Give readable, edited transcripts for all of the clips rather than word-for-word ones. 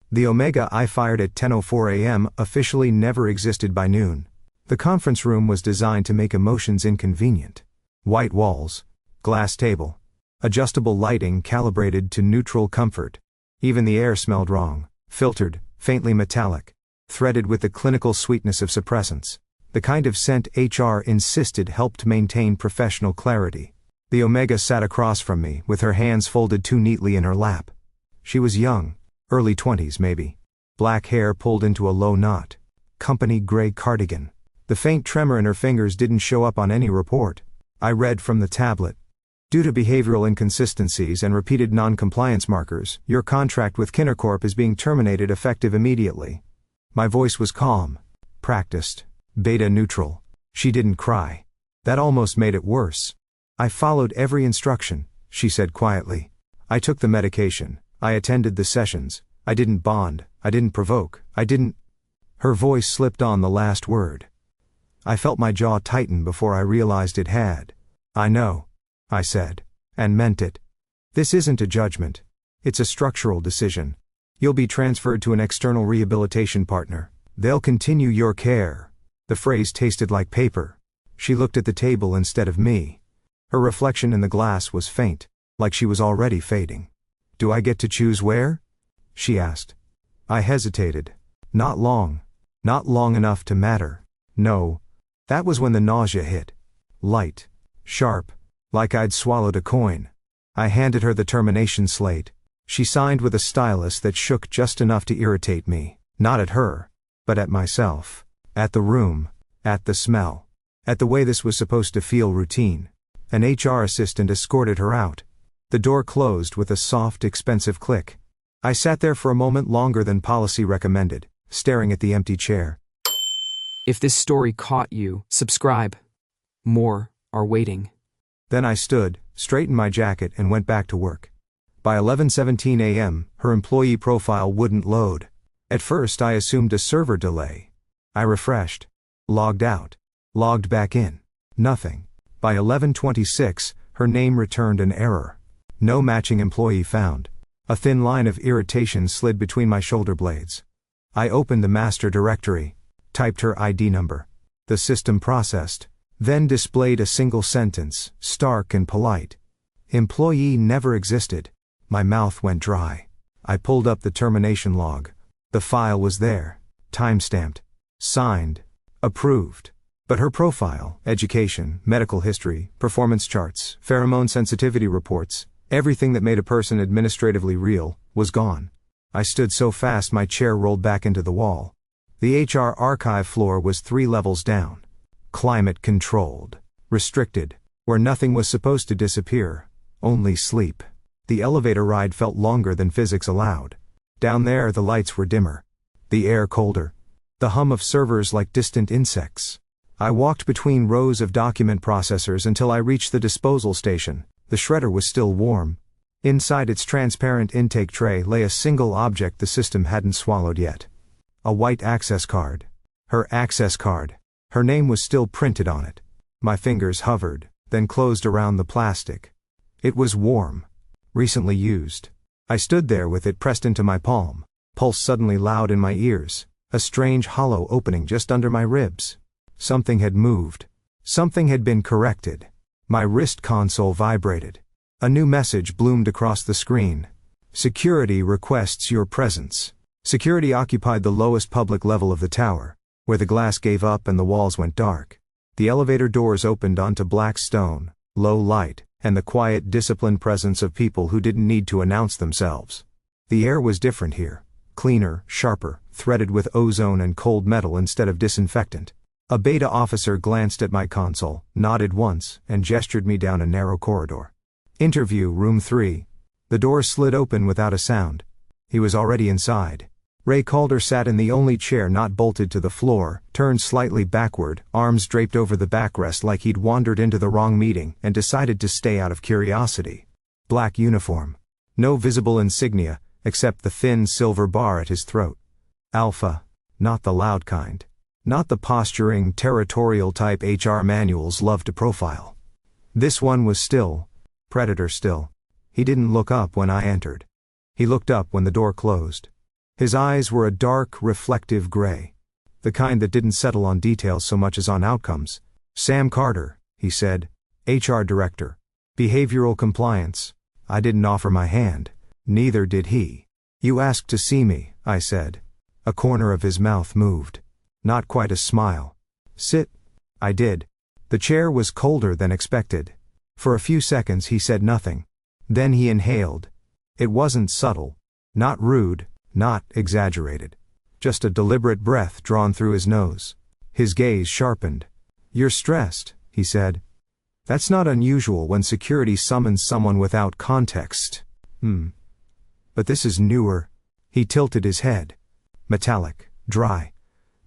The Omega I fired at 10:04 a.m. officially never existed by noon. The conference room was designed to make emotions inconvenient. White walls, glass table, adjustable lighting calibrated to neutral comfort. Even the air smelled wrong, filtered, faintly metallic, threaded with the clinical sweetness of suppressants. The kind of scent HR insisted helped maintain professional clarity. The Omega sat across from me, with her hands folded too neatly in her lap. She was young, early 20s maybe. Black hair pulled into a low knot. Company gray cardigan. The faint tremor in her fingers didn't show up on any report. I read from the tablet. Due to behavioral inconsistencies and repeated non-compliance markers, your contract with Kinnercorp is being terminated effective immediately. My voice was calm, practiced, beta neutral. She didn't cry. That almost made it worse. I followed every instruction, she said quietly. I took the medication. I attended the sessions. I didn't bond. I didn't provoke. I didn't. Her voice slipped on the last word. I felt my jaw tighten before I realized it had. I know, I said, and meant it. This isn't a judgment. It's a structural decision. You'll be transferred to an external rehabilitation partner. They'll continue your care. The phrase tasted like paper. She looked at the table instead of me. Her reflection in the glass was faint, like she was already fading. Do I get to choose where? She asked. I hesitated. Not long. Not long enough to matter. No. That was when the nausea hit. Light. Sharp. Like I'd swallowed a coin. I handed her the termination slate. She signed with a stylus that shook just enough to irritate me. Not at her, but at myself. At the room. At the smell. At the way this was supposed to feel routine. An HR assistant escorted her out. The door closed with a soft, expensive click. I sat there for a moment longer than policy recommended, staring at the empty chair. If this story caught you, subscribe. More are waiting. Then I stood, straightened my jacket and went back to work. By 11:17 a.m., her employee profile wouldn't load. At first I assumed a server delay. I refreshed. Logged out. Logged back in. Nothing. By 11:26, her name returned an error. No matching employee found. A thin line of irritation slid between my shoulder blades. I opened the master directory, typed her ID number. The system processed, then displayed a single sentence, stark and polite. Employee never existed. My mouth went dry. I pulled up the termination log. The file was there, timestamped, signed, approved. But her profile, education, medical history, performance charts, pheromone sensitivity reports, everything that made a person administratively real, was gone. I stood so fast my chair rolled back into the wall. The HR archive floor was 3 levels down. Climate controlled. Restricted. Where nothing was supposed to disappear. Only sleep. The elevator ride felt longer than physics allowed. Down there the lights were dimmer. The air colder. The hum of servers like distant insects. I walked between rows of document processors until I reached the disposal station. The shredder was still warm. Inside its transparent intake tray lay a single object the system hadn't swallowed yet. A white access card. Her access card. Her name was still printed on it. My fingers hovered, then closed around the plastic. It was warm. Recently used. I stood there with it pressed into my palm, pulse suddenly loud in my ears, a strange hollow opening just under my ribs. Something had moved. Something had been corrected. My wrist console vibrated. A new message bloomed across the screen. Security requests your presence. Security occupied the lowest public level of the tower, where the glass gave up and the walls went dark. The elevator doors opened onto black stone, low light, and the quiet, disciplined presence of people who didn't need to announce themselves. The air was different here. Cleaner, sharper, threaded with ozone and cold metal instead of disinfectant. A beta officer glanced at my console, nodded once, and gestured me down a narrow corridor. Interview room 3. The door slid open without a sound. He was already inside. Ray Calder sat in the only chair not bolted to the floor, turned slightly backward, arms draped over the backrest like he'd wandered into the wrong meeting and decided to stay out of curiosity. Black uniform. No visible insignia, except the thin silver bar at his throat. Alpha. Not the loud kind. Not the posturing, territorial type HR manuals love to profile. This one was still. Predator still. He didn't look up when I entered. He looked up when the door closed. His eyes were a dark, reflective gray. The kind that didn't settle on details so much as on outcomes. Sam Carter, he said. HR Director. Behavioral Compliance. I didn't offer my hand. Neither did he. You asked to see me, I said. A corner of his mouth moved. Not quite a smile. Sit. I did. The chair was colder than expected. For a few seconds he said nothing. Then he inhaled. It wasn't subtle. Not rude. Not exaggerated. Just a deliberate breath drawn through his nose. His gaze sharpened. You're stressed, he said. That's not unusual when security summons someone without context. But this is newer. He tilted his head. Metallic, dry.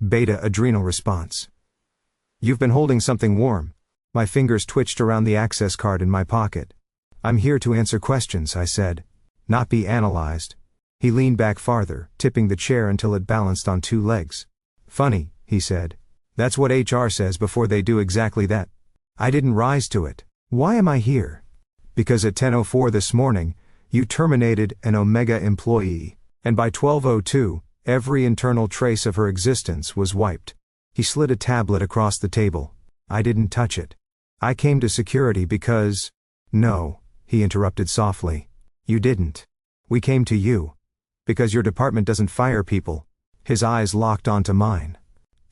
Beta adrenal response. You've been holding something warm. My fingers twitched around the access card in my pocket. I'm here to answer questions, I said. Not be analyzed. He leaned back farther, tipping the chair until it balanced on two legs. Funny, he said. That's what HR says before they do exactly that. I didn't rise to it. Why am I here? Because at 10:04 this morning, you terminated an Omega employee, and by 12:02, every internal trace of her existence was wiped. He slid a tablet across the table. I didn't touch it. I came to security because... No, he interrupted softly. You didn't. We came to you. Because your department doesn't fire people. His eyes locked onto mine.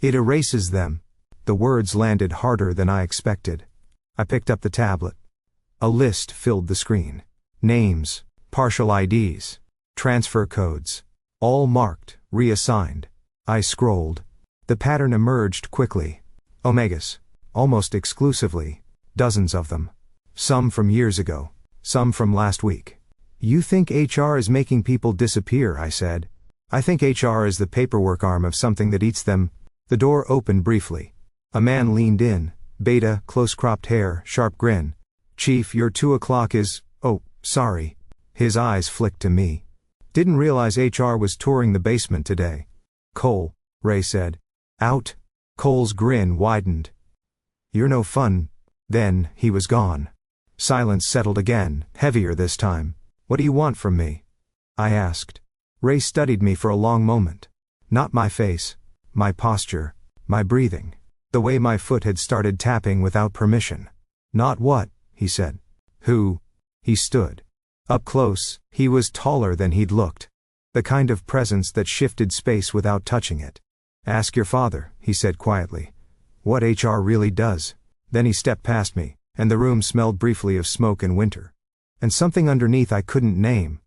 It erases them. The words landed harder than I expected. I picked up the tablet. A list filled the screen. Names, partial IDs, transfer codes. All marked, reassigned. I scrolled. The pattern emerged quickly. Omegas. Almost exclusively. Dozens of them. Some from years ago. Some from last week. You think HR is making people disappear, I said. I think HR is the paperwork arm of something that eats them. The door opened briefly. A man leaned in. Beta, close-cropped hair, sharp grin. Chief, your 2 o'clock is... Oh, sorry. His eyes flicked to me. Didn't realize HR was touring the basement today. Cole, Ray said. Out. Cole's grin widened. You're no fun. Then, he was gone. Silence settled again, heavier this time. What do you want from me? I asked. Ray studied me for a long moment. Not my face. My posture. My breathing. The way my foot had started tapping without permission. Not what, he said. Who? He stood. Up close, he was taller than he'd looked. The kind of presence that shifted space without touching it. Ask your father, he said quietly. What HR really does. Then he stepped past me, and the room smelled briefly of smoke and winter. And something underneath I couldn't name.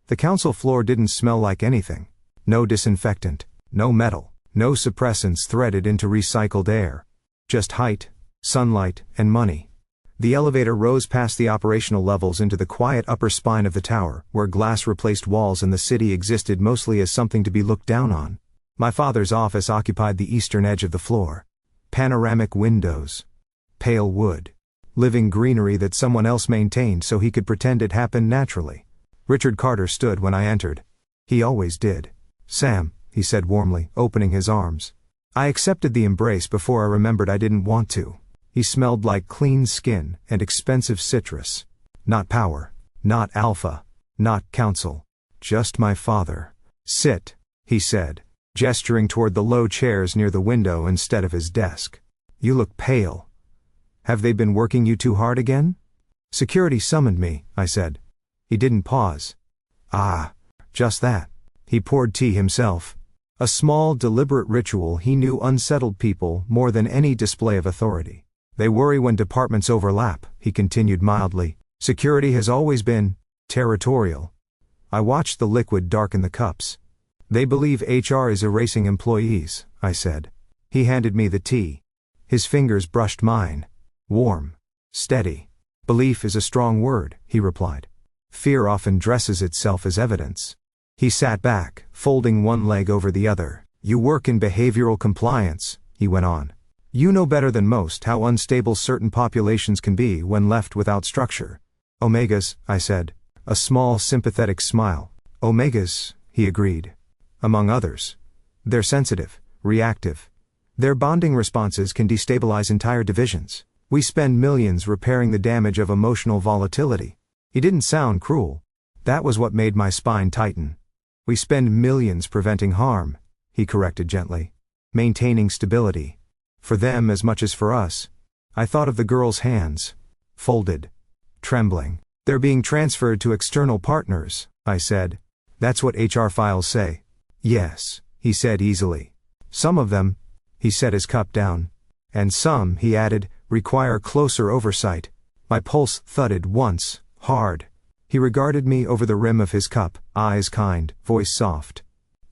The council floor didn't smell like anything. No disinfectant, no metal, no suppressants threaded into recycled air. Just height, sunlight, and money. The elevator rose past the operational levels into the quiet upper spine of the tower, where glass-replaced walls in the city existed mostly as something to be looked down on. My father's office occupied the eastern edge of the floor. Panoramic windows. Pale wood. Living greenery that someone else maintained so he could pretend it happened naturally. Richard Carter stood when I entered. He always did. Sam, he said warmly, opening his arms. I accepted the embrace before I remembered I didn't want to. He smelled like clean skin and expensive citrus. Not power. Not alpha. Not counsel. Just my father. Sit, he said, gesturing toward the low chairs near the window instead of his desk. You look pale. Have they been working you too hard again? Security summoned me, I said. He didn't pause. Ah, just that. He poured tea himself. A small, deliberate ritual he knew unsettled people more than any display of authority. They worry when departments overlap, he continued mildly. Security has always been territorial. I watched the liquid darken the cups. They believe HR is erasing employees, I said. He handed me the tea. His fingers brushed mine. Warm. Steady. Belief is a strong word, he replied. Fear often dresses itself as evidence. He sat back, folding one leg over the other. You work in behavioral compliance, he went on. You know better than most how unstable certain populations can be when left without structure. Omegas, I said. A small sympathetic smile. Omegas, he agreed. Among others. They're sensitive, reactive. Their bonding responses can destabilize entire divisions. We spend millions repairing the damage of emotional volatility. He didn't sound cruel. That was what made my spine tighten. We spend millions preventing harm, he corrected gently. Maintaining stability. For them as much as for us. I thought of the girl's hands. Folded. Trembling. They're being transferred to external partners, I said. That's what HR files say. Yes, he said easily. Some of them, he set his cup down. And some, he added, require closer oversight. My pulse thudded once, hard. He regarded me over the rim of his cup, eyes kind, voice soft.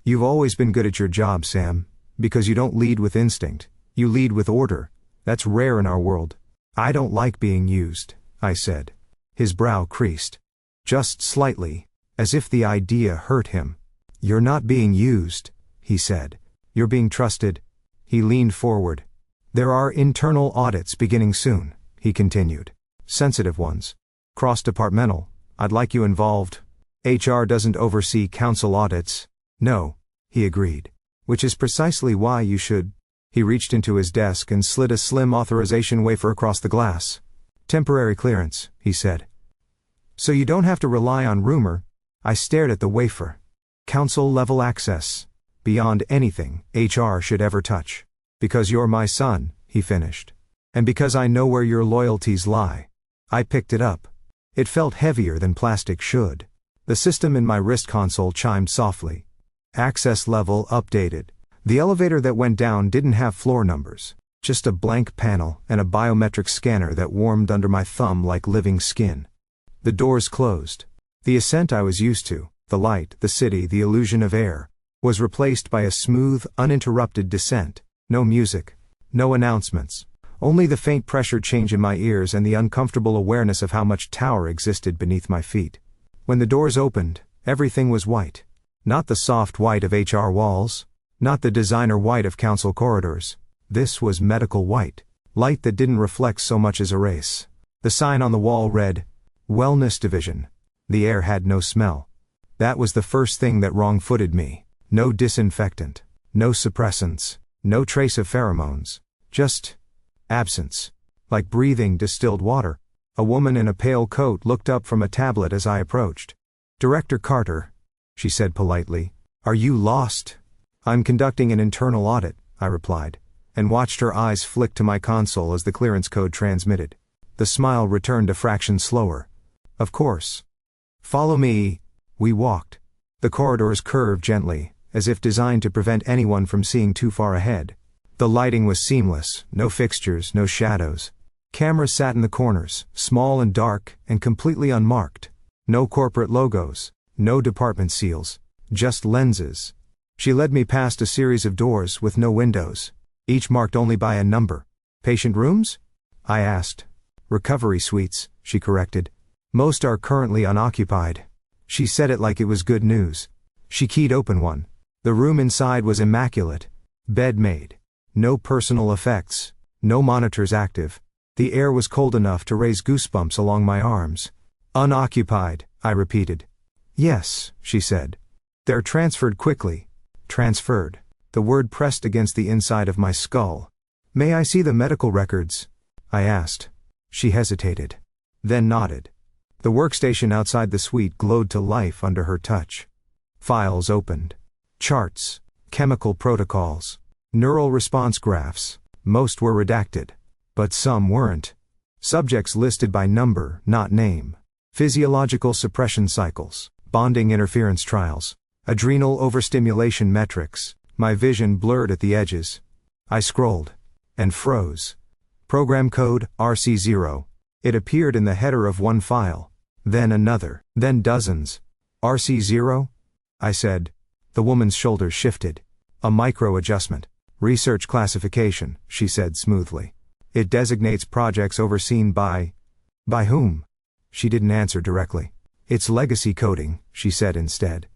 You've always been good at your job, Sam, because you don't lead with instinct, you lead with order. That's rare in our world. I don't like being used, I said. His brow creased. Just slightly, as if the idea hurt him. You're not being used, he said. You're being trusted. He leaned forward. There are internal audits beginning soon, he continued. Sensitive ones. Cross-departmental. I'd like you involved. HR doesn't oversee council audits. No, he agreed. Which is precisely why you should. He reached into his desk and slid a slim authorization wafer across the glass. Temporary clearance, he said. So you don't have to rely on rumor. I stared at the wafer. Council-level access. Beyond anything HR should ever touch. Because you're my son, he finished. And because I know where your loyalties lie. I picked it up. It felt heavier than plastic should. The system in my wrist console chimed softly. Access level updated. The elevator that went down didn't have floor numbers. Just a blank panel and a biometric scanner that warmed under my thumb like living skin. The doors closed. The ascent I was used to, the light, the city, the illusion of air, was replaced by a smooth, uninterrupted descent. No music. No announcements. Only the faint pressure change in my ears and the uncomfortable awareness of how much tower existed beneath my feet. When the doors opened, everything was white. Not the soft white of HR walls. Not the designer white of council corridors. This was medical white. Light that didn't reflect so much as erase. The sign on the wall read, Wellness Division. The air had no smell. That was the first thing that wrong-footed me. No disinfectant. No suppressants. No trace of pheromones. Just absence. Like breathing distilled water. A woman in a pale coat looked up from a tablet as I approached. Director Carter, she said politely, are you lost? I'm conducting an internal audit, I replied, and watched her eyes flick to my console as the clearance code transmitted. The smile returned a fraction slower. Of course. Follow me. We walked. The corridors curved gently, as if designed to prevent anyone from seeing too far ahead. The lighting was seamless, no fixtures, no shadows. Cameras sat in the corners, small and dark, and completely unmarked. No corporate logos, no department seals, just lenses. She led me past a series of doors with no windows, each marked only by a number. Patient rooms? I asked. Recovery suites, she corrected. Most are currently unoccupied. She said it like it was good news. She keyed open one. The room inside was immaculate. Bed made. No personal effects. No monitors active. The air was cold enough to raise goosebumps along my arms. Unoccupied, I repeated. Yes, she said. They're transferred quickly. Transferred. The word pressed against the inside of my skull. May I see the medical records? I asked. She hesitated. Then nodded. The workstation outside the suite glowed to life under her touch. Files opened. Charts. Chemical protocols. Neural response graphs. Most were redacted. But some weren't. Subjects listed by number, not name. Physiological suppression cycles. Bonding interference trials. Adrenal overstimulation metrics. My vision blurred at the edges. I scrolled. And froze. Program code, RC0. It appeared in the header of one file. Then another. Then dozens. RC0? I said. The woman's shoulders shifted. A micro-adjustment. Research classification, she said smoothly. It designates projects overseen by... By whom? She didn't answer directly. It's legacy coding, she said instead.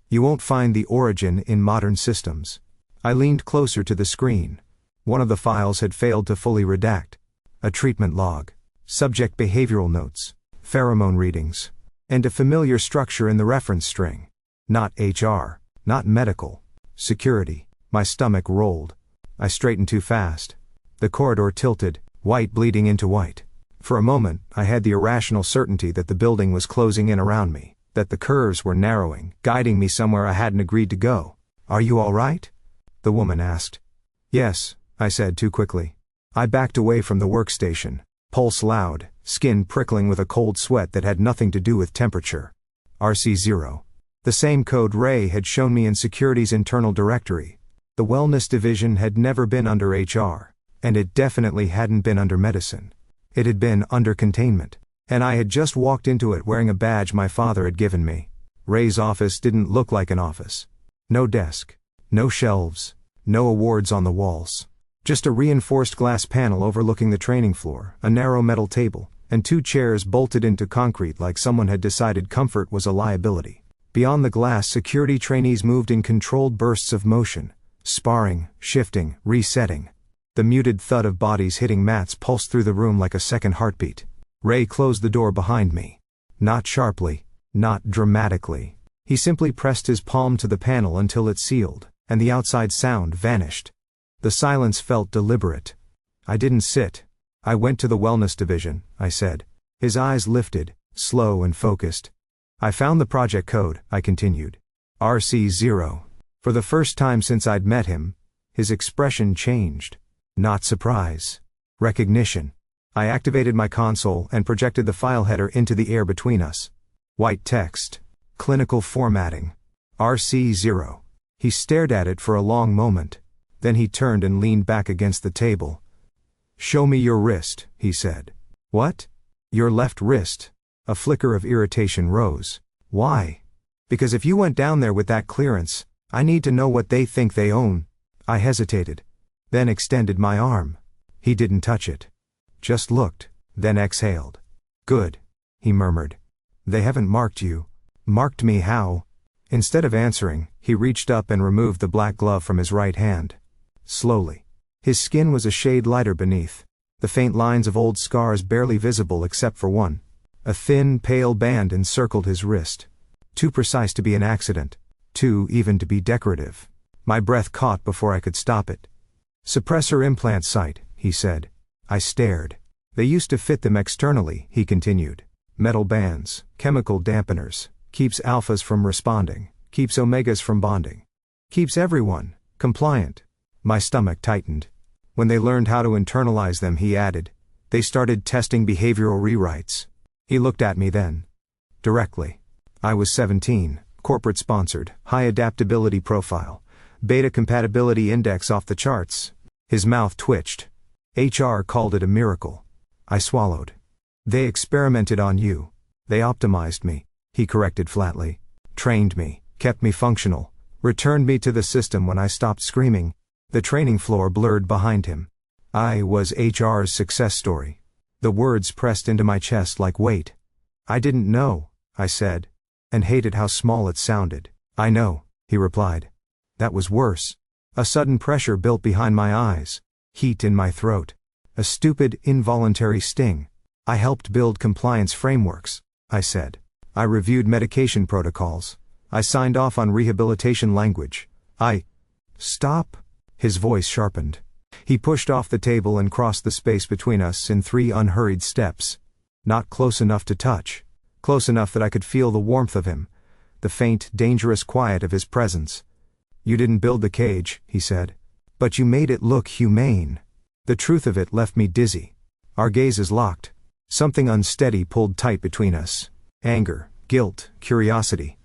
You won't find the origin in modern systems. I leaned closer to the screen. One of the files had failed to fully redact. A treatment log. Subject behavioral notes. Pheromone readings. And a familiar structure in the reference string. Not HR. Not medical. Security. My stomach rolled. I straightened too fast. The corridor tilted, white bleeding into white. For a moment, I had the irrational certainty that the building was closing in around me. that the curves were narrowing, guiding me somewhere I hadn't agreed to go. "Are you all right?" the woman asked. "Yes," I said too quickly. I backed away from the workstation, pulse loud, skin prickling with a cold sweat that had nothing to do with temperature. RC0. The same code Ray had shown me in security's internal directory. The wellness division had never been under HR, and it definitely hadn't been under medicine. It had been under containment, and I had just walked into it wearing a badge my father had given me. Ray's office didn't look like an office. No desk, no shelves, no awards on the walls. Just a reinforced glass panel overlooking the training floor, a narrow metal table, and 2 chairs bolted into concrete like someone had decided comfort was a liability. Beyond the glass, security trainees moved in controlled bursts of motion, sparring, shifting, resetting. The muted thud of bodies hitting mats pulsed through the room like a second heartbeat. Ray closed the door behind me. Not sharply, not dramatically. He simply pressed his palm to the panel until it sealed, and the outside sound vanished. The silence felt deliberate. I didn't sit. "I went to the wellness division," I said. His eyes lifted, slow and focused. "I found the project code," I continued. RC0. For the first time since I'd met him, his expression changed. Not surprise. Recognition. I activated my console and projected the file header into the air between us. White text. Clinical formatting. RC0. He stared at it for a long moment. Then he turned and leaned back against the table. "Show me your wrist," he said. "What?" "Your left wrist." A flicker of irritation rose. "Why?" "Because if you went down there with that clearance, I need to know what they think they own." I hesitated, then extended my arm. He didn't touch it. Just looked, then exhaled. "Good," he murmured. "They haven't marked you." "Marked me how?" Instead of answering, he reached up and removed the black glove from his right hand. Slowly. His skin was a shade lighter beneath, the faint lines of old scars barely visible except for one. A thin, pale band encircled his wrist. Too precise to be an accident, too even to be decorative. My breath caught before I could stop it. "Suppressor implant site," he said. I stared. "They used to fit them externally," he continued. "Metal bands, chemical dampeners, keeps alphas from responding, keeps omegas from bonding. Keeps everyone compliant." My stomach tightened. "When they learned how to internalize them," he added, "they started testing behavioral rewrites." He looked at me then. Directly. I was 17, corporate-sponsored, high adaptability profile, beta compatibility index off the charts. His mouth twitched. "HR called it a miracle." I swallowed. "They experimented on you. They optimized me," he corrected flatly. "Trained me, kept me functional, returned me to the system when I stopped screaming." The training floor blurred behind him. I was HR's success story. The words pressed into my chest like weight. "I didn't know," I said, and hated how small it sounded. "I know," he replied. That was worse. A sudden pressure built behind my eyes, heat in my throat. A stupid, involuntary sting. "I helped build compliance frameworks," I said. "I reviewed medication protocols. I signed off on rehabilitation language. I—" "Stop." His voice sharpened. He pushed off the table and crossed the space between us in 3 unhurried steps. Not close enough to touch. Close enough that I could feel the warmth of him, the faint, dangerous quiet of his presence. "You didn't build the cage," he said. "But you made it look humane." The truth of it left me dizzy. Our gazes locked. Something unsteady pulled tight between us. Anger, guilt, curiosity.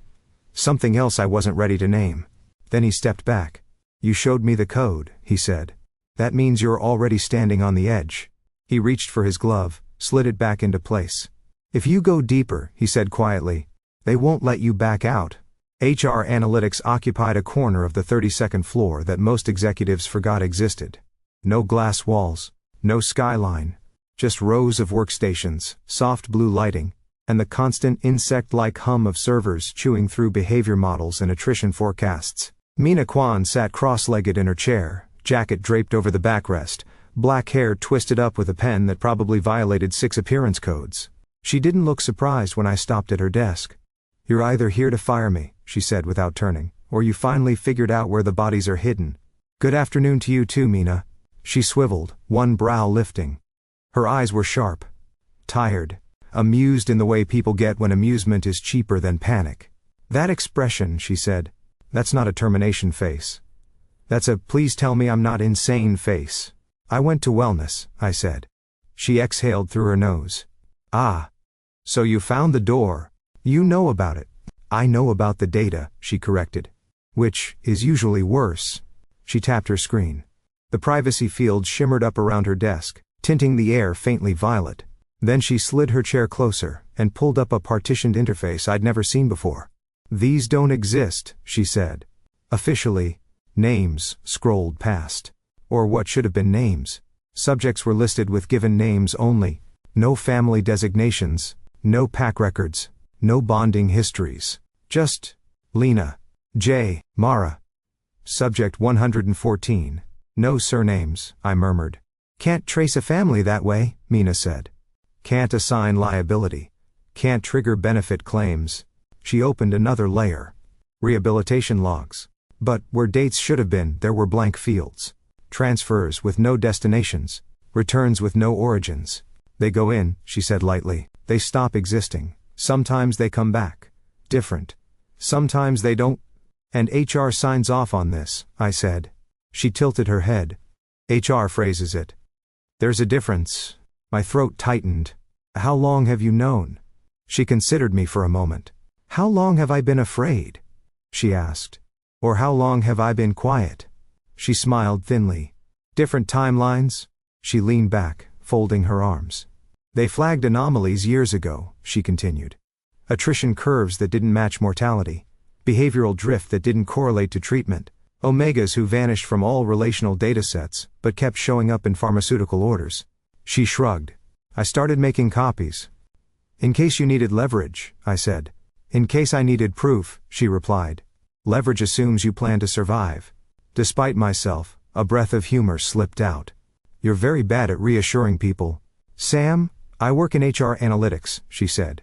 Something else I wasn't ready to name. Then he stepped back. "You showed me the code," he said. "That means you're already standing on the edge." He reached for his glove, slid it back into place. "If you go deeper," he said quietly, "they won't let you back out." HR analytics occupied a corner of the 32nd floor that most executives forgot existed. No glass walls, no skyline, just rows of workstations, soft blue lighting, and the constant insect-like hum of servers chewing through behavior models and attrition forecasts. Mina Kwan sat cross-legged in her chair, jacket draped over the backrest, black hair twisted up with a pen that probably violated 6 appearance codes. She didn't look surprised when I stopped at her desk. "You're either here to fire me," she said without turning, "or you finally figured out where the bodies are hidden." "Good afternoon to you too, Mina." She swiveled, one brow lifting. Her eyes were sharp. Tired. amused in the way people get when amusement is cheaper than panic. That expression, she said, that's not a termination face. That's a please tell me I'm not insane face. I went to wellness, I said. She exhaled through her nose. Ah. So you found the door. You know about it. I know about the data, she corrected. Which is usually worse. She tapped her screen. The privacy field shimmered up around her desk, tinting the air faintly violet. Then she slid her chair closer and pulled up a partitioned interface I'd never seen before. These don't exist, she said. Officially, names scrolled past. Or what should have been names. Subjects were listed with given names only. No family designations, no PAC records, no bonding histories. Just Lena, J, Mara. Subject 114. No surnames, I murmured. Can't trace a family that way, Mina said. Can't assign liability. Can't trigger benefit claims. She opened another layer. Rehabilitation logs. But where dates should have been, there were blank fields. Transfers with no destinations. Returns with no origins. They go in, she said lightly. They stop existing. Sometimes they come back. Different. Sometimes they don't. And HR signs off on this, I said. She tilted her head. HR phrases it. There's a difference. My throat tightened. How long have you known? She considered me for a moment. How long have I been afraid? She asked. Or how long have I been quiet? She smiled thinly. Different timelines? She leaned back, folding her arms. They flagged anomalies years ago, she continued. Attrition curves that didn't match mortality. Behavioral drift that didn't correlate to treatment. Omegas who vanished from all relational datasets, but kept showing up in pharmaceutical orders. She shrugged. I started making copies. In case you needed leverage, I said. In case I needed proof, she replied. Leverage assumes you plan to survive. Despite myself, a breath of humor slipped out. You're very bad at reassuring people. Sam, I work in HR analytics, she said.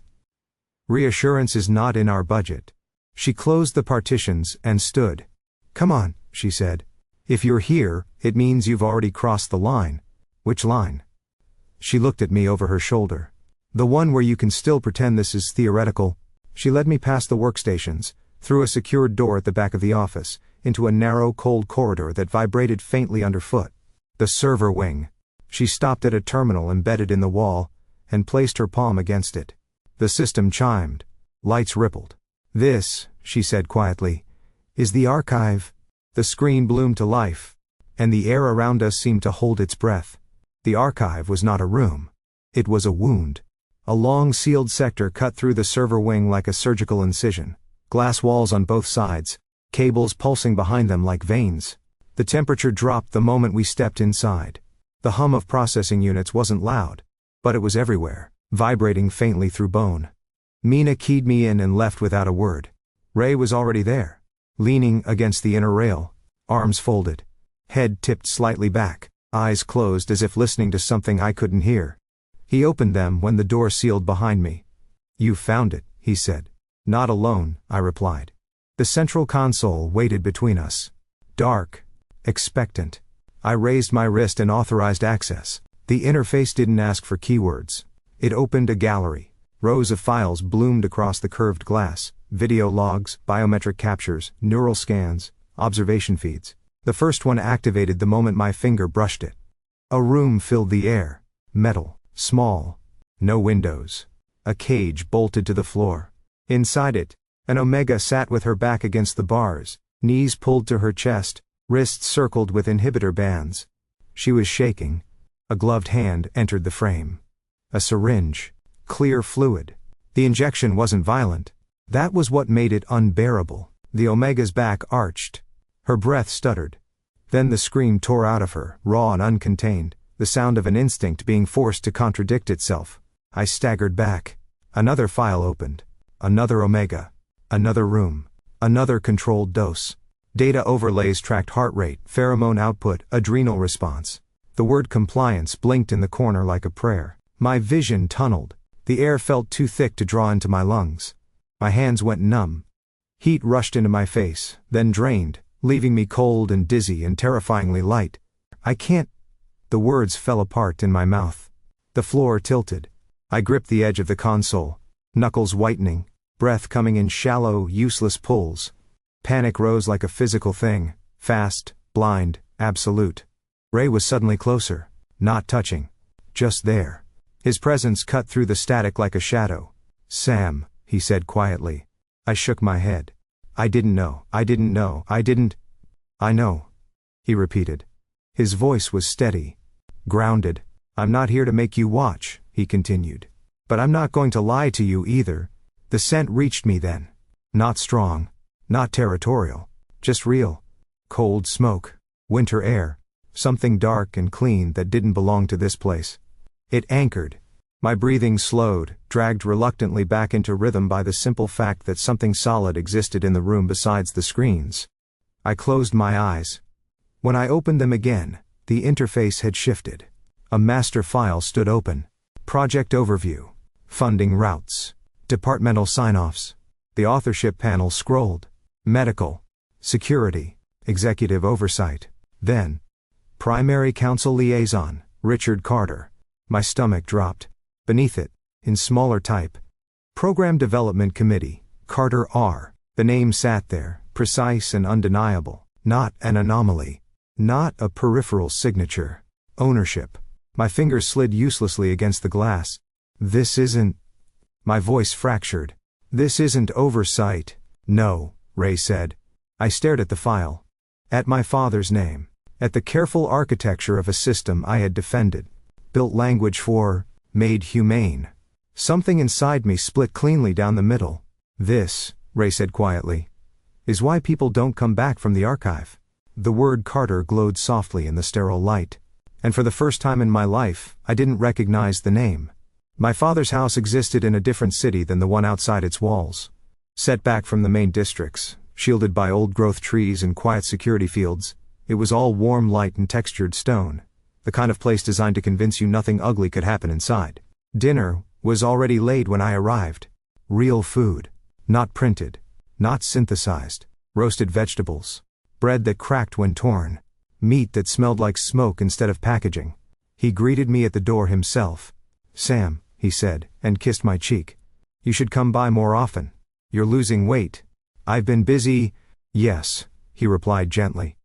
Reassurance is not in our budget. She closed the partitions and stood. Come on, she said. If you're here, it means you've already crossed the line. Which line? She looked at me over her shoulder. The one where you can still pretend this is theoretical. She led me past the workstations, through a secured door at the back of the office, into a narrow, cold corridor that vibrated faintly underfoot. The server wing. She stopped at a terminal embedded in the wall, and placed her palm against it. The system chimed. Lights rippled. This, she said quietly, is the archive. The screen bloomed to life, and the air around us seemed to hold its breath. The archive was not a room. It was a wound. A long sealed sector cut through the server wing like a surgical incision. Glass walls on both sides, cables pulsing behind them like veins. The temperature dropped the moment we stepped inside. The hum of processing units wasn't loud, but it was everywhere, vibrating faintly through bone. Mina keyed me in and left without a word. Ray was already there, leaning against the inner rail, arms folded, head tipped slightly back, eyes closed as if listening to something I couldn't hear. He opened them when the door sealed behind me. You found it, he said. Not alone, I replied. The central console waited between us. Dark. Expectant. I raised my wrist and authorized access. The interface didn't ask for keywords. It opened a gallery. Rows of files bloomed across the curved glass. Video logs, biometric captures, neural scans, observation feeds. The first one activated the moment my finger brushed it. A room filled the air. Metal. Small. No windows. A cage bolted to the floor. Inside it, an Omega sat with her back against the bars, knees pulled to her chest, wrists circled with inhibitor bands. She was shaking. A gloved hand entered the frame. A syringe. Clear fluid. The injection wasn't violent. That was what made it unbearable. The Omega's back arched. Her breath stuttered. Then the scream tore out of her, raw and uncontained, the sound of an instinct being forced to contradict itself. I staggered back. Another file opened. Another Omega. Another room. Another controlled dose. Data overlays tracked heart rate, pheromone output, adrenal response. The word compliance blinked in the corner like a prayer. My vision tunneled. The air felt too thick to draw into my lungs. My hands went numb. Heat rushed into my face, then drained, leaving me cold and dizzy and terrifyingly light. I can't. The words fell apart in my mouth. The floor tilted. I gripped the edge of the console, knuckles whitening, breath coming in shallow, useless pulls. Panic rose like a physical thing, fast, blind, absolute. Ray was suddenly closer, not touching, just there. His presence cut through the static like a shadow. "Sam," he said quietly. I shook my head. I know, he repeated. His voice was steady, grounded. "I'm not here to make you watch," he continued. "But I'm not going to lie to you either." The scent reached me then. Not strong, not territorial, just real. Cold smoke, winter air, something dark and clean that didn't belong to this place. It anchored. My breathing slowed, dragged reluctantly back into rhythm by the simple fact that something solid existed in the room besides the screens. I closed my eyes. When I opened them again, the interface had shifted. A master file stood open. Project overview. Funding routes. Departmental sign-offs. The authorship panel scrolled. Medical. Security. Executive oversight. Then, Primary Counsel Liaison, Richard Carter. My stomach dropped. Beneath it, in smaller type, Program Development Committee, Carter R. The name sat there, precise and undeniable. Not an anomaly. Not a peripheral signature. Ownership. My fingers slid uselessly against the glass. "This isn't..." My voice fractured. "This isn't oversight." "No," Ray said. I stared at the file. At my father's name. At the careful architecture of a system I had defended. Built language for, made humane. Something inside me split cleanly down the middle. "This," Ray said quietly, "is why people don't come back from the archive." The word Carter glowed softly in the sterile light. And for the first time in my life, I didn't recognize the name. My father's house existed in a different city than the one outside its walls. Set back from the main districts, shielded by old-growth trees and quiet security fields, it was all warm light and textured stone. The kind of place designed to convince you nothing ugly could happen inside. Dinner was already laid when I arrived. Real food. Not printed. Not synthesized. Roasted vegetables. Bread that cracked when torn. Meat that smelled like smoke instead of packaging. He greeted me at the door himself. "Sam," he said, and kissed my cheek. "You should come by more often. You're losing weight." "I've been busy." "Yes," he replied gently.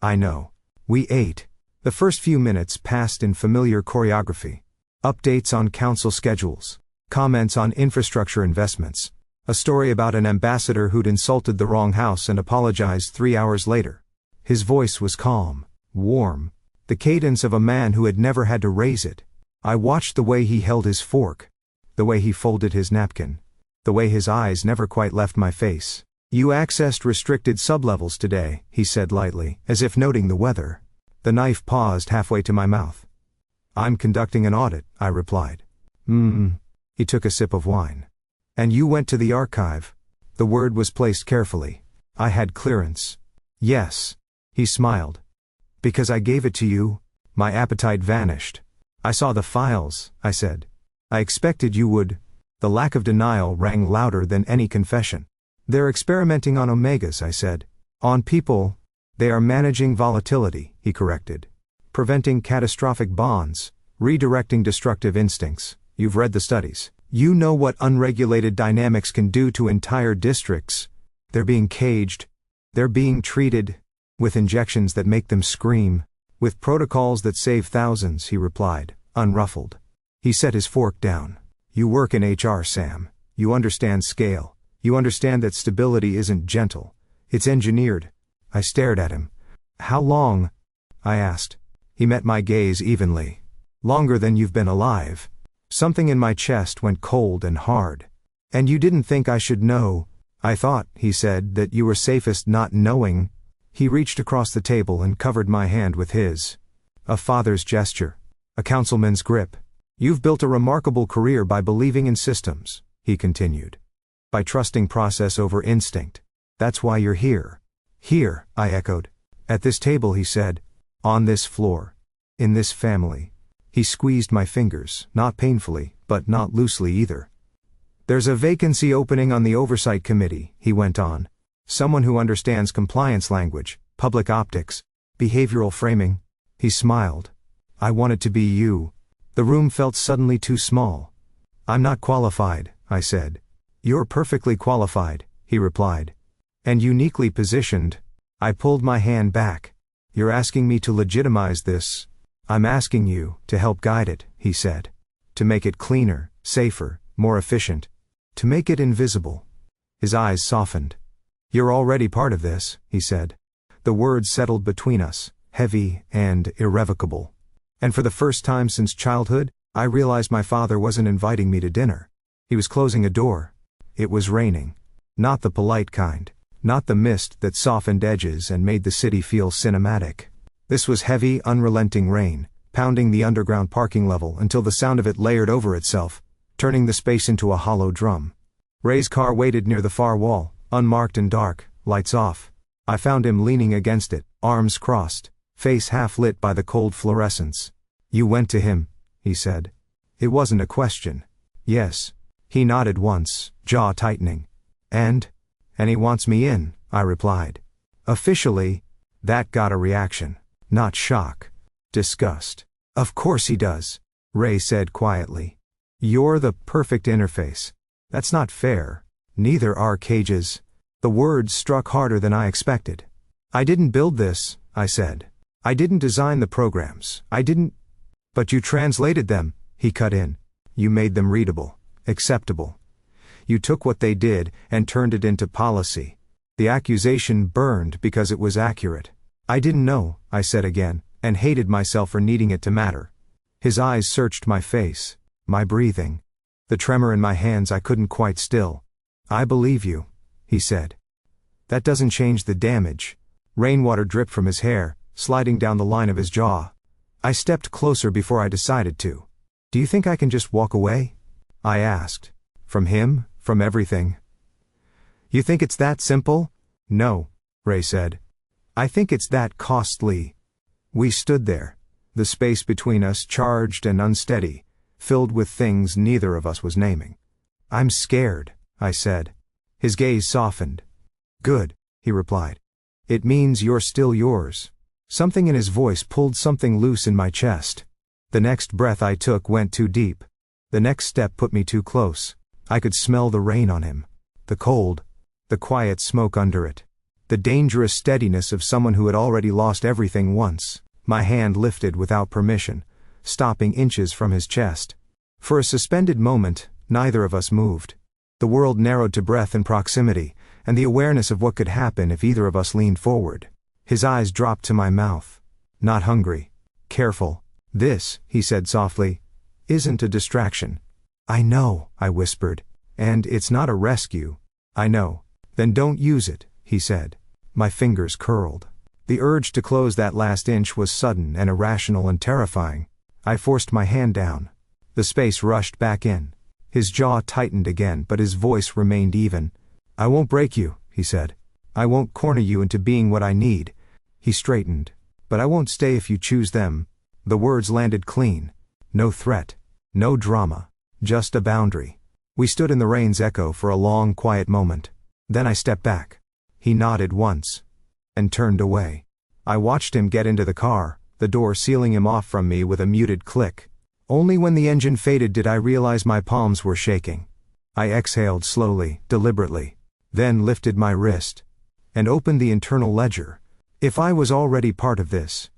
"I know." We ate. The first few minutes passed in familiar choreography. Updates on council schedules. Comments on infrastructure investments. A story about an ambassador who'd insulted the wrong house and apologized 3 hours later. His voice was calm, warm, the cadence of a man who had never had to raise it. I watched the way he held his fork, the way he folded his napkin, the way his eyes never quite left my face. "You accessed restricted sublevels today," he said lightly, as if noting the weather. The knife paused halfway to my mouth. "I'm conducting an audit," I replied. He took a sip of wine. "And you went to the archive?" The word was placed carefully. "I had clearance." "Yes." He smiled. "Because I gave it to you?" My appetite vanished. "I saw the files," I said. "I expected you would." The lack of denial rang louder than any confession. "They're experimenting on omegas," I said. "On people." "They are managing volatility," he corrected. "Preventing catastrophic bonds, redirecting destructive instincts. You've read the studies. You know what unregulated dynamics can do to entire districts. They're being caged. They're being treated with injections that make them scream. With protocols that save thousands," he replied, unruffled. He set his fork down. "You work in HR, Sam. You understand scale. You understand that stability isn't gentle. It's engineered." I stared at him. "How long?" I asked. He met my gaze evenly. "Longer than you've been alive." Something in my chest went cold and hard. "And you didn't think I should know?" "I thought," he said, "that you were safest not knowing." He reached across the table and covered my hand with his. A father's gesture. A councilman's grip. "You've built a remarkable career by believing in systems," he continued. "By trusting process over instinct. That's why you're here." "Here," I echoed. "At this table," he said. "On this floor. In this family." He squeezed my fingers, not painfully, but not loosely either. "There's a vacancy opening on the oversight committee," he went on. "Someone who understands compliance language, public optics, behavioral framing." He smiled. "I want it to be you." The room felt suddenly too small. I'm not qualified, I said. You're perfectly qualified, he replied. And uniquely positioned. I pulled my hand back. You're asking me to legitimize this. I'm asking you to help guide it, he said. To make it cleaner, safer, more efficient. To make it invisible. His eyes softened. You're already part of this, he said. The words settled between us, heavy and irrevocable. And for the first time since childhood, I realized my father wasn't inviting me to dinner. He was closing a door. It was raining. Not the polite kind. Not the mist that softened edges and made the city feel cinematic. This was heavy, unrelenting rain, pounding the underground parking level until the sound of it layered over itself, turning the space into a hollow drum. Ray's car waited near the far wall, unmarked and dark, lights off. I found him leaning against it, arms crossed, face half lit by the cold fluorescence. You went to him, he said. It wasn't a question. Yes. He nodded once, jaw tightening. And he wants me in, I replied. Officially, that got a reaction. Not shock. Disgust. Of course he does, Ray said quietly. You're the perfect interface. That's not fair. Neither are cages. The words struck harder than I expected. I didn't build this, I said. I didn't design the programs. I didn't. But you translated them, he cut in. You made them readable, acceptable. You took what they did and turned it into policy. The accusation burned because it was accurate. I didn't know, I said again, and hated myself for needing it to matter. His eyes searched my face, my breathing. The tremor in my hands I couldn't quite still. I believe you, he said. That doesn't change the damage. Rainwater dripped from his hair, sliding down the line of his jaw. I stepped closer before I decided to. Do you think I can just walk away? I asked. From him? From everything? You think it's that simple? No, Ray said. I think it's that costly. We stood there, the space between us charged and unsteady, filled with things neither of us was naming. I'm scared, I said. His gaze softened. Good, he replied. It means you're still yours. Something in his voice pulled something loose in my chest. The next breath I took went too deep. The next step put me too close. I could smell the rain on him. The cold. The quiet smoke under it. The dangerous steadiness of someone who had already lost everything once. My hand lifted without permission, stopping inches from his chest. For a suspended moment, neither of us moved. The world narrowed to breath and proximity, and the awareness of what could happen if either of us leaned forward. His eyes dropped to my mouth. Not hungry. Careful. This, he said softly, isn't a distraction. I know, I whispered. And it's not a rescue. I know. Then don't use it, he said. My fingers curled. The urge to close that last inch was sudden and irrational and terrifying. I forced my hand down. The space rushed back in. His jaw tightened again, but his voice remained even. I won't break you, he said. I won't corner you into being what I need. He straightened. But I won't stay if you choose them. The words landed clean. No threat. No drama. Just a boundary. We stood in the rain's echo for a long, quiet moment. Then I stepped back. He nodded once. And turned away. I watched him get into the car, the door sealing him off from me with a muted click. Only when the engine faded did I realize my palms were shaking. I exhaled slowly, deliberately. Then lifted my wrist. And opened the internal ledger. If I was already part of this,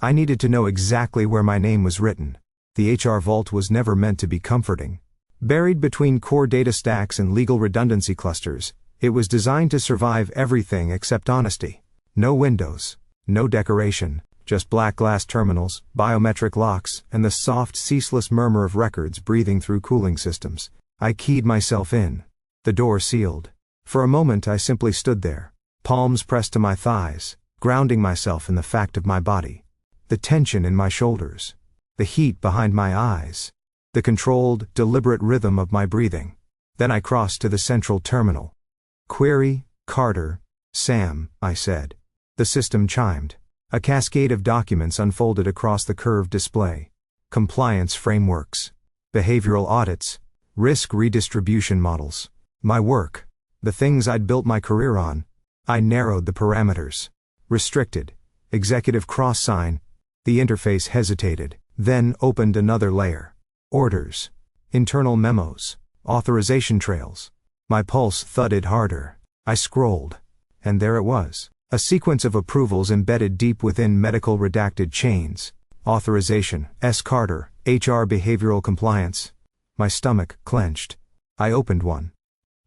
I needed to know exactly where my name was written. The HR vault was never meant to be comforting. Buried between core data stacks and legal redundancy clusters, it was designed to survive everything except honesty. No windows, no decoration, just black glass terminals, biometric locks, and the soft, ceaseless murmur of records breathing through cooling systems. I keyed myself in. The door sealed. For a moment I simply stood there, palms pressed to my thighs, grounding myself in the fact of my body. The tension in my shoulders. The heat behind my eyes. The controlled, deliberate rhythm of my breathing. Then I crossed to the central terminal. Query, Carter, Sam, I said. The system chimed. A cascade of documents unfolded across the curved display. Compliance frameworks. Behavioral audits. Risk redistribution models. My work. The things I'd built my career on. I narrowed the parameters. Restricted. Executive cross sign. The interface hesitated, then opened another layer. Orders. internal memos, authorization trails. My pulse thudded harder. I scrolled. And there it was. A sequence of approvals embedded deep within medical redacted chains. Authorization, S. Carter, HR Behavioral Compliance. My stomach clenched. I opened one.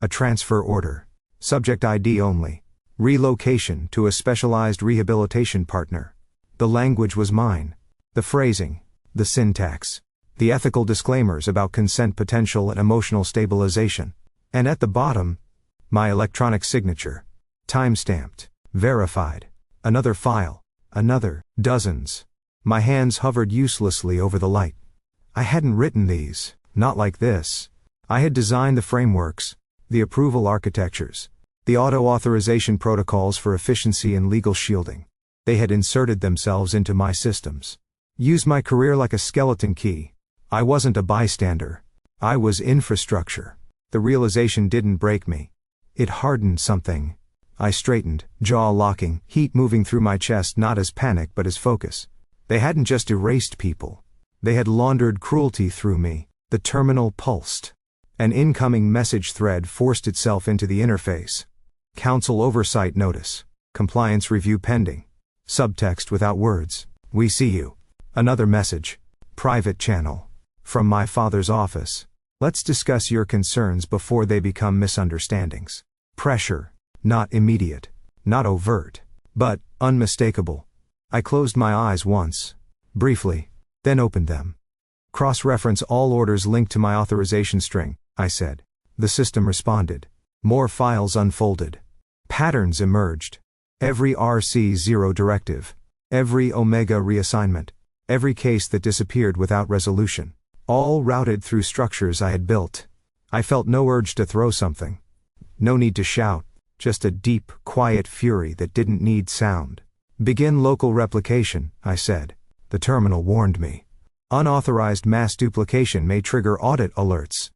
A transfer order. Subject ID only. Relocation to a specialized rehabilitation partner. The language was mine. The phrasing. The syntax. The ethical disclaimers about consent potential and emotional stabilization. And at the bottom, my electronic signature. Time-stamped. Verified. Another file. Another. Dozens. My hands hovered uselessly over the light. I hadn't written these. Not like this. I had designed the frameworks, the approval architectures, the auto-authorization protocols for efficiency and legal shielding. They had inserted themselves into my systems. Used my career like a skeleton key. I wasn't a bystander. I was infrastructure. The realization didn't break me. It hardened something. I straightened, jaw locking, heat moving through my chest not as panic but as focus. They hadn't just erased people. They had laundered cruelty through me. The terminal pulsed. An incoming message thread forced itself into the interface. Council oversight notice. Compliance review pending. Subtext without words. We see you. Another message. Private channel. From my father's office. Let's discuss your concerns before they become misunderstandings. Pressure. Not immediate. Not overt. But unmistakable. I closed my eyes once. Briefly. Then opened them. Cross-reference all orders linked to my authorization string, I said. The system responded. More files unfolded. Patterns emerged. Every RC0 directive. Every Omega reassignment. Every case that disappeared without resolution. All routed through structures I had built. I felt no urge to throw something. No need to shout. Just a deep, quiet fury that didn't need sound. Begin local replication, I said. The terminal warned me. Unauthorized mass duplication may trigger audit alerts.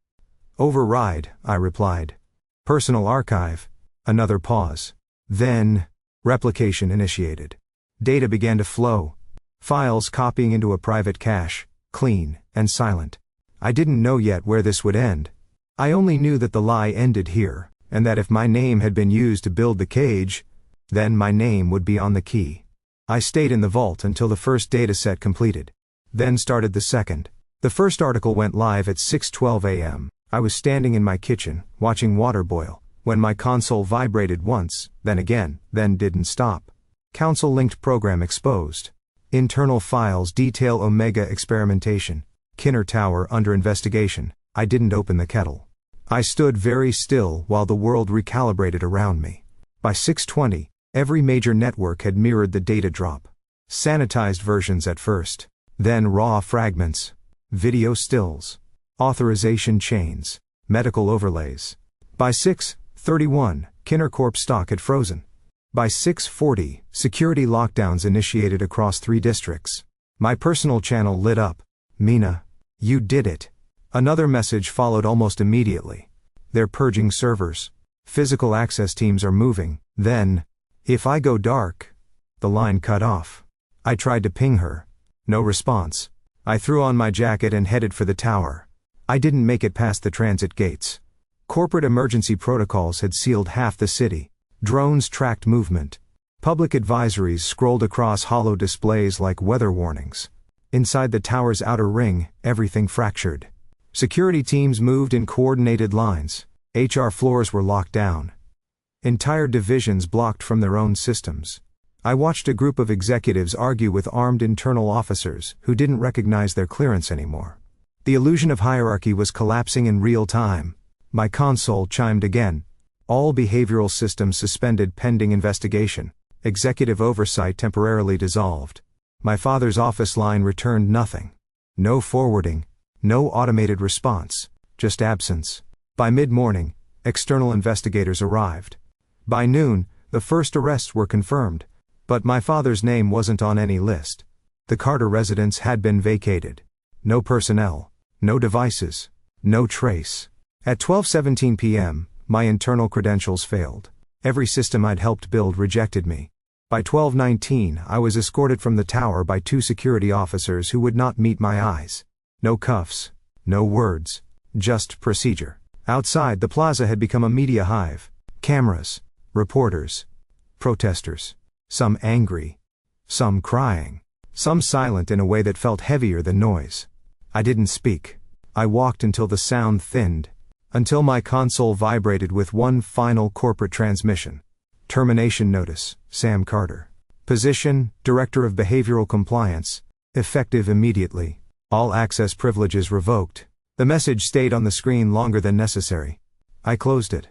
Override, I replied. Personal archive. Another pause. Then, replication initiated. Data began to flow. Files copying into a private cache, clean and silent. I didn't know yet where this would end. I only knew that the lie ended here, and that if my name had been used to build the cage, then my name would be on the key. I stayed in the vault until the first dataset completed. Then started the second. The first article went live at 6:12 a.m. I was standing in my kitchen, watching water boil, when my console vibrated once, then again, then didn't stop. Council-linked program exposed. Internal files detail Omega experimentation. Kinner Tower under investigation. I didn't open the kettle. I stood very still while the world recalibrated around me. By 6:20, every major network had mirrored the data drop. Sanitized versions at first. Then raw fragments. Video stills. Authorization chains. Medical overlays. By 6:31, Kinner Corp stock had frozen. By 6:40, security lockdowns initiated across 3 districts. My personal channel lit up. Mina, you did it. Another message followed almost immediately. They're purging servers. Physical access teams are moving. Then, if I go dark. The line cut off. I tried to ping her. No response. I threw on my jacket and headed for the tower. I didn't make it past the transit gates. Corporate emergency protocols had sealed half the city. Drones tracked movement. Public advisories scrolled across hollow displays like weather warnings. Inside the tower's outer ring, everything fractured. Security teams moved in coordinated lines. HR floors were locked down. Entire divisions blocked from their own systems. I watched a group of executives argue with armed internal officers who didn't recognize their clearance anymore. The illusion of hierarchy was collapsing in real time. My console chimed again. All behavioral systems suspended pending investigation. Executive oversight temporarily dissolved. My father's office line returned nothing. No forwarding. No automated response. Just absence. By mid-morning, external investigators arrived. By noon, the first arrests were confirmed. But my father's name wasn't on any list. The Carter residence had been vacated. No personnel. No devices. No trace. At 12:17 p.m., my internal credentials failed. Every system I'd helped build rejected me. By 12:19, I was escorted from the tower by 2 security officers who would not meet my eyes. No cuffs. No words. just procedure. Outside, the plaza had become a media hive. Cameras, reporters, protesters. Some angry, some crying, some silent in a way that felt heavier than noise. I didn't speak. I walked until the sound thinned, until my console vibrated with one final corporate transmission. Termination notice, Sam Carter. Position, Director of Behavioral Compliance. Effective immediately. All access privileges revoked. The message stayed on the screen longer than necessary. I closed it.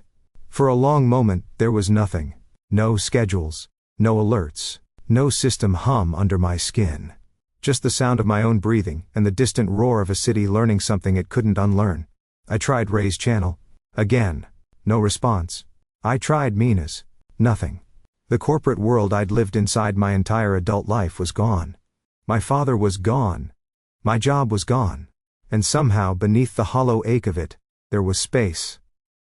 For a long moment, there was nothing. No schedules. No alerts. No system hum under my skin. Just the sound of my own breathing and the distant roar of a city learning something it couldn't unlearn. I tried Ray's channel. Again. No response. I tried Mina's. Nothing. The corporate world I'd lived inside my entire adult life was gone. My father was gone. My job was gone. And somehow beneath the hollow ache of it, there was space.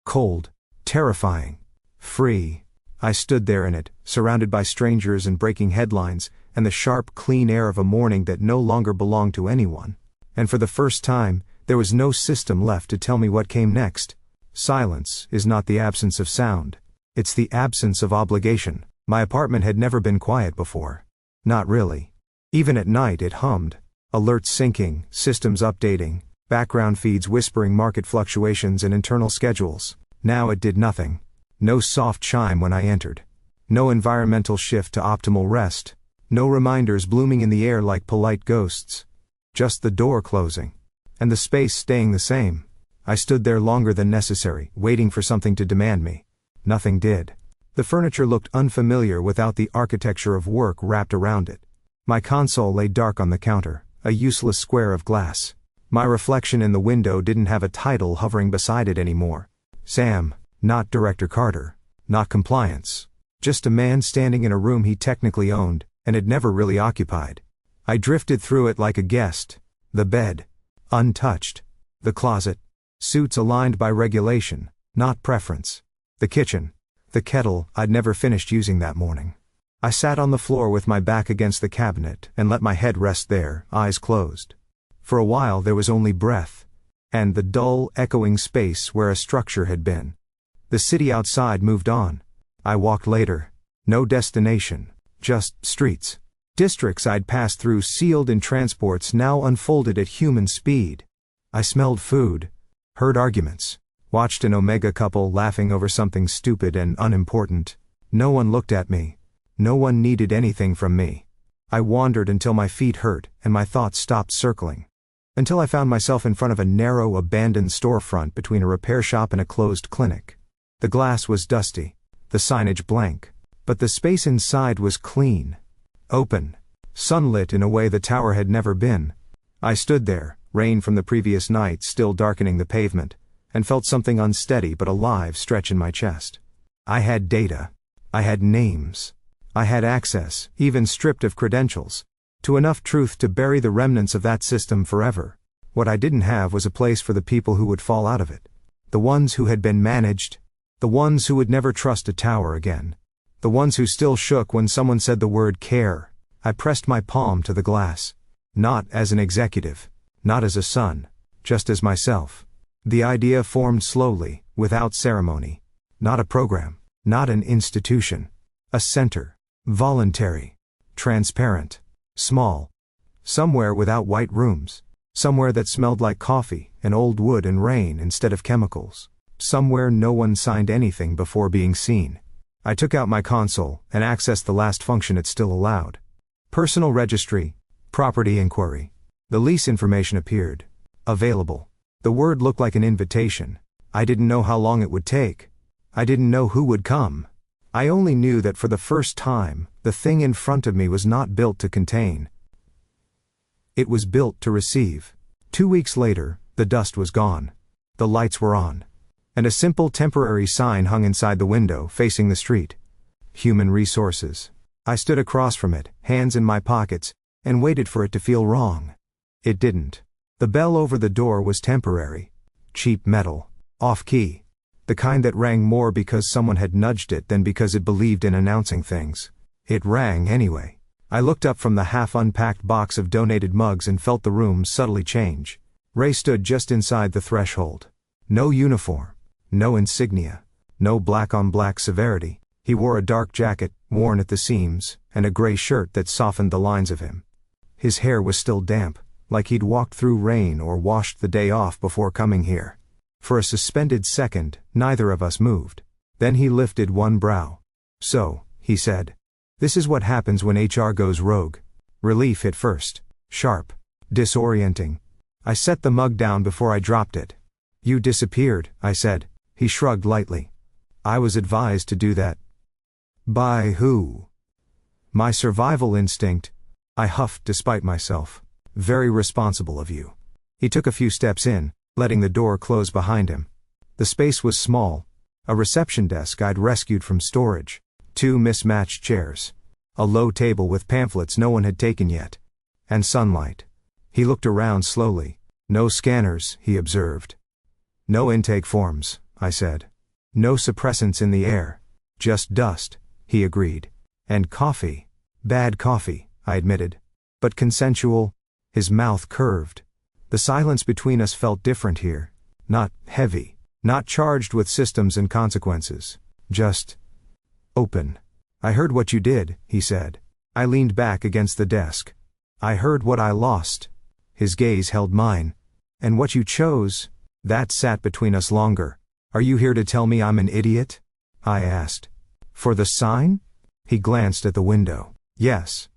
Cold. Terrifying. Free. I stood there in it, surrounded by strangers and breaking headlines, and the sharp, clean air of a morning that no longer belonged to anyone. And for the first time, there was no system left to tell me what came next. Silence is not the absence of sound. It's the absence of obligation. My apartment had never been quiet before. Not really. Even at night it hummed. Alerts syncing, systems updating, background feeds whispering market fluctuations and internal schedules. Now it did nothing. No soft chime when I entered. No environmental shift to optimal rest. No reminders blooming in the air like polite ghosts. Just the door closing. And the space staying the same. I stood there longer than necessary, waiting for something to demand me. Nothing did. The furniture looked unfamiliar without the architecture of work wrapped around it. My console lay dark on the counter, a useless square of glass. My reflection in the window didn't have a title hovering beside it anymore. Sam. Not Director Carter. Not compliance. Just a man standing in a room he technically owned, and had never really occupied. I drifted through it like a guest. The bed. Untouched. The closet. Suits aligned by regulation, not preference. The kitchen. The kettle I'd never finished using that morning. I sat on the floor with my back against the cabinet and let my head rest there, eyes closed. For a while there was only breath. And the dull, echoing space where a structure had been. The city outside moved on. I walked later. No destination. Just streets. Districts I'd passed through sealed in transports now unfolded at human speed. I smelled food. Heard arguments. Watched an Omega couple laughing over something stupid and unimportant. No one looked at me. No one needed anything from me. I wandered until my feet hurt and my thoughts stopped circling. Until I found myself in front of a narrow, abandoned storefront between a repair shop and a closed clinic. The glass was dusty, the signage blank, but the space inside was clean, open, sunlit in a way the tower had never been. I stood there, rain from the previous night still darkening the pavement, and felt something unsteady but alive stretch in my chest. I had data. I had names. I had access, even stripped of credentials, to enough truth to bury the remnants of that system forever. What I didn't have was a place for the people who would fall out of it. The ones who had been managed. The ones who would never trust a tower again. The ones who still shook when someone said the word care. I pressed my palm to the glass. Not as an executive. Not as a son. Just as myself. The idea formed slowly, without ceremony. Not a program. Not an institution. A center. Voluntary. Transparent. Small. Somewhere without white rooms. Somewhere that smelled like coffee, and old wood and rain instead of chemicals. Somewhere no one signed anything before being seen. I took out my console and accessed the last function it still allowed. Personal registry. Property inquiry. The lease information appeared. Available. The word looked like an invitation. I didn't know how long it would take. I didn't know who would come. I only knew that for the first time, the thing in front of me was not built to contain. It was built to receive. 2 weeks later, the dust was gone. The lights were on. And a simple temporary sign hung inside the window, facing the street. Human resources. I stood across from it, hands in my pockets, and waited for it to feel wrong. It didn't. The bell over the door was temporary. Cheap metal. Off-key. The kind that rang more because someone had nudged it than because it believed in announcing things. It rang anyway. I looked up from the half-unpacked box of donated mugs and felt the room subtly change. Ray stood just inside the threshold. No uniform. No insignia. No black-on-black severity. He wore a dark jacket, worn at the seams, and a gray shirt that softened the lines of him. His hair was still damp, like he'd walked through rain or washed the day off before coming here. For a suspended second, neither of us moved. Then he lifted one brow. "So," he said. "This is what happens when HR goes rogue." Relief hit first. Sharp. Disorienting. I set the mug down before I dropped it. "You disappeared," I said. He shrugged lightly. "I was advised to do that." "By who?" "My survival instinct," I huffed despite myself. "Very responsible of you." He took a few steps in, letting the door close behind him. The space was small. A reception desk I'd rescued from storage. 2 mismatched chairs. A low table with pamphlets no one had taken yet. And sunlight. He looked around slowly. "No scanners," he observed. "No intake forms," I said. "No suppressants in the air. Just dust," he agreed. "And coffee." "Bad coffee," I admitted. "But consensual." His mouth curved. The silence between us felt different here. Not heavy. Not charged with systems and consequences. Just open. "I heard what you did," he said. I leaned back against the desk. "I heard what I lost." His gaze held mine. "And what you chose?" That sat between us longer. "Are you here to tell me I'm an idiot?" I asked. "For the sign?" He glanced at the window. "Yes.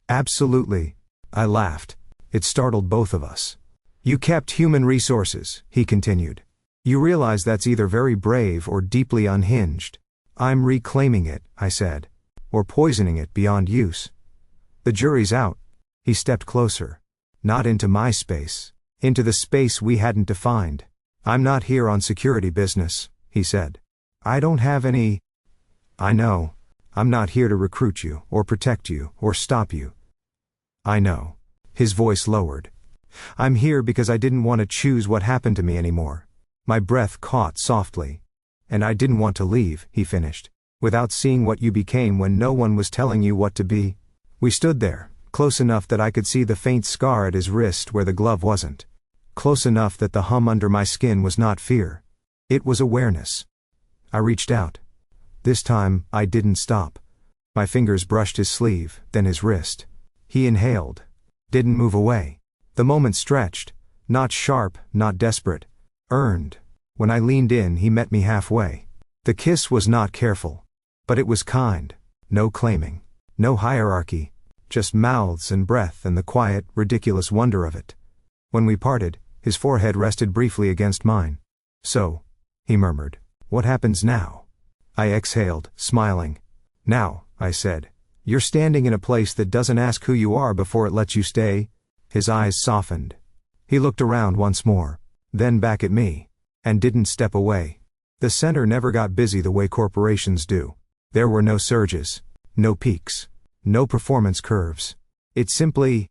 Absolutely." I laughed. It startled both of us. "You kept human resources," he continued. "You realize that's either very brave or deeply unhinged." "I'm reclaiming it," I said. "Or poisoning it beyond use. The jury's out." He stepped closer. "Not into my space. Into the space we hadn't defined. I'm not here on security business," he said. "I don't have any." "I know. I'm not here to recruit you, or protect you, or stop you." "I know." His voice lowered. "I'm here because I didn't want to choose what happened to me anymore." My breath caught softly. "And I didn't want to leave," he finished, "without seeing what you became when no one was telling you what to be." We stood there, close enough that I could see the faint scar at his wrist where the glove wasn't. Close enough that the hum under my skin was not fear. It was awareness. I reached out. This time, I didn't stop. My fingers brushed his sleeve, then his wrist. He inhaled. Didn't move away. The moment stretched. Not sharp, not desperate. Earned. When I leaned in, he met me halfway. The kiss was not careful. But it was kind. No claiming. No hierarchy. Just mouths and breath and the quiet, ridiculous wonder of it. When we parted, his forehead rested briefly against mine. "So," he murmured, "what happens now?" I exhaled, smiling. "Now," I said, "you're standing in a place that doesn't ask who you are before it lets you stay." His eyes softened. He looked around once more, then back at me, and didn't step away. The center never got busy the way corporations do. There were no surges, no peaks, no performance curves. It simply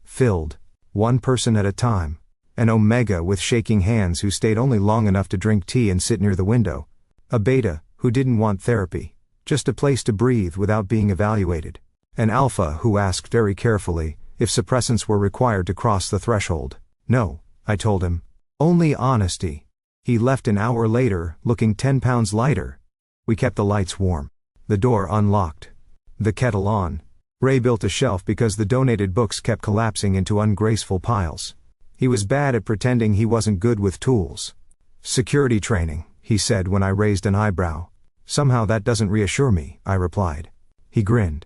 filled, one person at a time. An omega with shaking hands who stayed only long enough to drink tea and sit near the window. A beta who didn't want therapy, just a place to breathe without being evaluated. An alpha who asked very carefully if suppressants were required to cross the threshold. "No," I told him. "Only honesty." He left an hour later, looking 10 pounds lighter. We kept the lights warm. The door unlocked. The kettle on. Ray built a shelf because the donated books kept collapsing into ungraceful piles. He was bad at pretending he wasn't good with tools. "Security training," he said when I raised an eyebrow. "Somehow that doesn't reassure me," I replied. He grinned.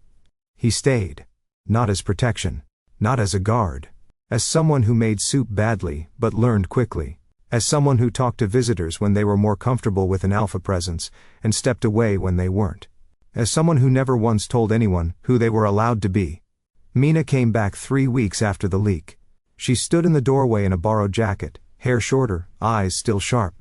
He stayed. Not as protection. Not as a guard. As someone who made soup badly, but learned quickly. As someone who talked to visitors when they were more comfortable with an alpha presence, and stepped away when they weren't. As someone who never once told anyone who they were allowed to be. Mina came back 3 weeks after the leak. She stood in the doorway in a borrowed jacket, hair shorter, eyes still sharp.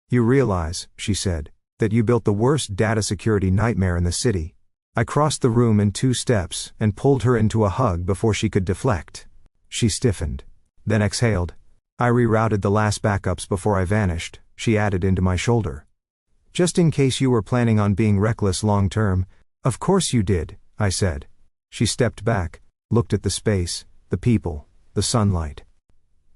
"You realize," she said, "that you built the worst data security nightmare in the city." I crossed the room in 2 steps and pulled her into a hug before she could deflect. She stiffened. Then exhaled. "I rerouted the last backups before I vanished," she added into my shoulder. "Just in case you were planning on being reckless long term." "Of course you did," I said. She stepped back, looked at the space, the people, the sunlight.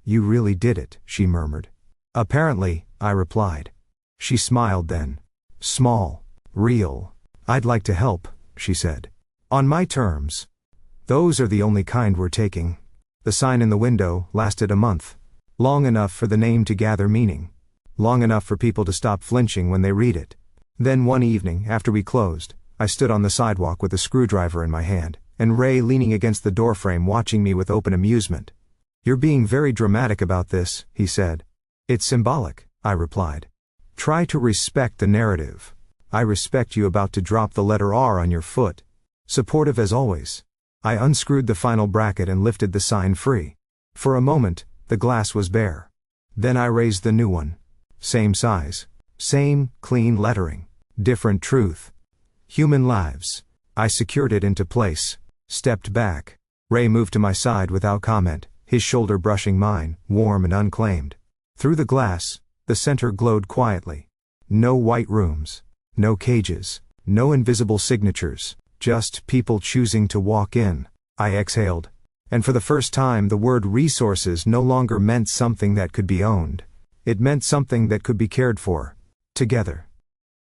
You really did it, she murmured. Apparently, I replied. She smiled then. Small. Real. I'd like to help, she said. On my terms. Those are the only kind we're taking. The sign in the window lasted a month. Long enough for the name to gather meaning. Long enough for people to stop flinching when they read it. Then one evening, after we closed, I stood on the sidewalk with a screwdriver in my hand, and Ray leaning against the doorframe watching me with open amusement. You're being very dramatic about this, he said. It's symbolic, I replied. Try to respect the narrative. I respect you about to drop the letter R on your foot. Supportive as always. I unscrewed the final bracket and lifted the sign free. For a moment, the glass was bare. Then I raised the new one. Same size. Same, clean lettering. Different truth. Human lives. I secured it into place. Stepped back. Ray moved to my side without comment, his shoulder brushing mine, warm and unclaimed. Through the glass, the center glowed quietly. No white rooms. No cages. No invisible signatures. Just people choosing to walk in. I exhaled. And for the first time the word resources no longer meant something that could be owned. It meant something that could be cared for. Together.